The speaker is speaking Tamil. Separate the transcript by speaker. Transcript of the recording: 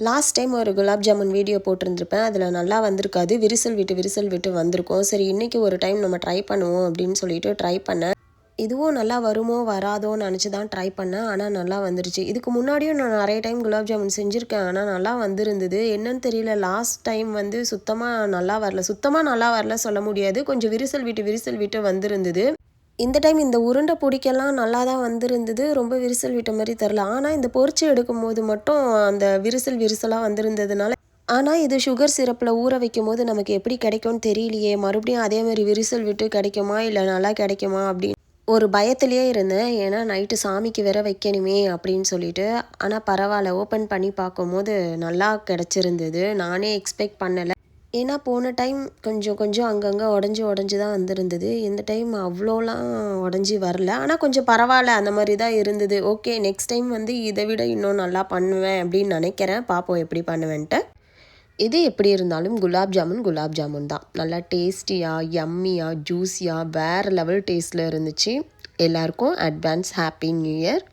Speaker 1: லாஸ்ட் டைம் ஒரு குலாப் ஜாமுன் வீடியோ போட்டிருந்திருப்பேன். அதில் நல்லா வந்திருக்காது. விரிசல் விட்டு வந்திருக்கும். சரி இன்றைக்கி ஒரு டைம் நம்ம ட்ரை பண்ணுவோம் அப்படின்னு சொல்லிட்டு ட்ரை பண்ணேன். இதுவும் நல்லா வருமோ வராதோன்னு நினச்சி தான் ட்ரை பண்ணேன். ஆனால் நல்லா வந்துருச்சு. இதுக்கு முன்னாடியும் நான் நிறைய டைம் குலாப் ஜாமுன் செஞ்சுருக்கேன். ஆனால் நல்லா வந்திருந்தது. என்னன்னு தெரியல, லாஸ்ட் டைம் வந்து சுத்தமாக நல்லா வரல சொல்ல முடியாது. கொஞ்சம் விரிசல் விட்டு வந்திருந்தது. இந்த டைம் இந்த உருண்டை பிடிக்கலாம் நல்லா தான் வந்திருந்தது. ரொம்ப விரிசல் விட்ட மாதிரி தெரில. ஆனால் இந்த பொரிச்சு எடுக்கும்போது மட்டும் அந்த விரிசலாக வந்திருந்ததுனால, ஆனால் இது சுகர் சிரப்பில் ஊற வைக்கும்போது நமக்கு எப்படி கிடைக்கும்னு தெரியலையே. மறுபடியும் அதே மாதிரி விரிசல் விட்டு கிடைக்குமா இல்லை நல்லா கிடைக்குமா அப்படின்னு ஒரு பயத்திலேயே இருந்தேன். ஏன்னா நைட்டு சாமிக்கு வேற வைக்கணுமே அப்படின்னு சொல்லிட்டு. ஆனால் பரவாயில்ல, ஓப்பன் பண்ணி பார்க்கும்போது நல்லா கிடச்சிருந்தது. நானே எக்ஸ்பெக்ட் பண்ணலை. ஏன்னா போன டைம் கொஞ்சம் அங்கங்கே உடஞ்சி தான் வந்திருந்தது. இந்த டைம் அவ்வளோலாம் உடஞ்சி வரல. ஆனால் கொஞ்சம் பரவாயில்ல, அந்த மாதிரி தான் இருந்தது. ஓகே, நெக்ஸ்ட் டைம் வந்து இதை விட இன்னும் நல்லா பண்ணுவேன் அப்படின்னு நினைக்கிறேன். பார்ப்போம் எப்படி பண்ணுவேன்ட்டு. இது எப்படி இருந்தாலும் குலாப் ஜாமுன் தான். நல்லா டேஸ்டியாக, யம்மியாக, ஜூஸியாக வேறு லெவல் டேஸ்ட்டில் இருந்துச்சு. எல்லாருக்கும் அட்வான்ஸ் ஹாப்பி நியூ இயர்.